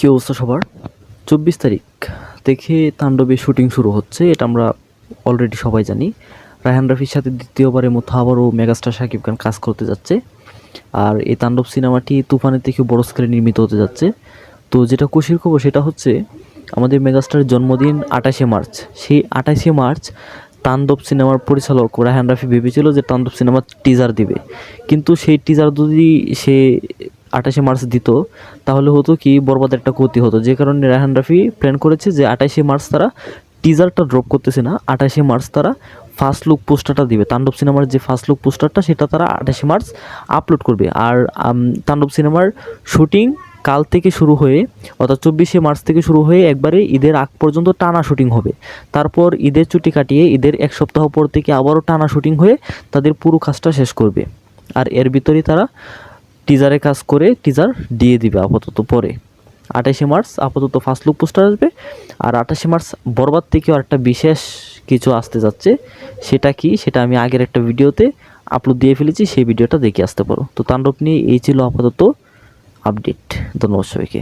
কী অবস্থা সবার? 24 তারিখ থেকে তাণ্ডবের শুটিং শুরু হচ্ছে, এটা আমরা অলরেডি সবাই জানি। রায়হান রাফির সাথে দ্বিতীয়বারের মতো আবারও মেগাস্টার শাকিব খান কাজ করতে যাচ্ছে। আর এই তাণ্ডব সিনেমাটি তুফানের থেকেও বড় স্কেলে নির্মিত হতে যাচ্ছে। তো যেটা খুশির খবর সেটা হচ্ছে আমাদের মেগাস্টারের জন্মদিন 28শে মার্চ। সেই 28শে মার্চ তাণ্ডব সিনেমার পরিচালক রায়হান রাফি ভেবেছিল যে তাণ্ডব সিনেমার টিজার দিবে, কিন্তু সেই টিজার যদি সে 28শে মার্চ দিত তাহলে হতো কি বরবাদের একটা ক্ষতি হতো, যে কারণে রায়হান রাফি প্ল্যান করেছে যে 28শে মার্চ তারা টিজারটা ড্রপ করতেছে না, 28শে মার্চ তারা ফার্স্ট লুক পোস্টারটা দিবে। তাণ্ডব সিনেমার যে ফার্স্ট লুক পোস্টারটা সেটা তারা 28শে মার্চ আপলোড করবে। আর তাণ্ডব সিনেমার শুটিং কাল থেকে শুরু হয়ে, অর্থাৎ 24শে মার্চ থেকে শুরু হয়ে একবারে ঈদের আগ পর্যন্ত টানা শুটিং হবে। তারপর ঈদের ছুটি কাটিয়ে ঈদের এক সপ্তাহ পর থেকে আবারও টানা শুটিং হয়ে তাদের পুরো কাজটা শেষ করবে। আর এর ভিতরেই তারা টিজারে কাজ করে টিজার দিয়ে দিবে আপাতত। পরে 28শে মার্চ আপাতত ফার্স্ট লুক পোস্টার আসবে। আর 28শে মার্চ বরবাদ থেকেও একটা বিশেষ কিছু আসতে যাচ্ছে। সেটা কি, সেটা আমি আগের একটা ভিডিওতে আপলোড দিয়ে ফেলেছি, সেই ভিডিওটা দেখে আসতে পারো। তো তাণ্ডব নিয়ে এই ছিল আপাতত আপডেট। ধন্যবাদ সবাইকে।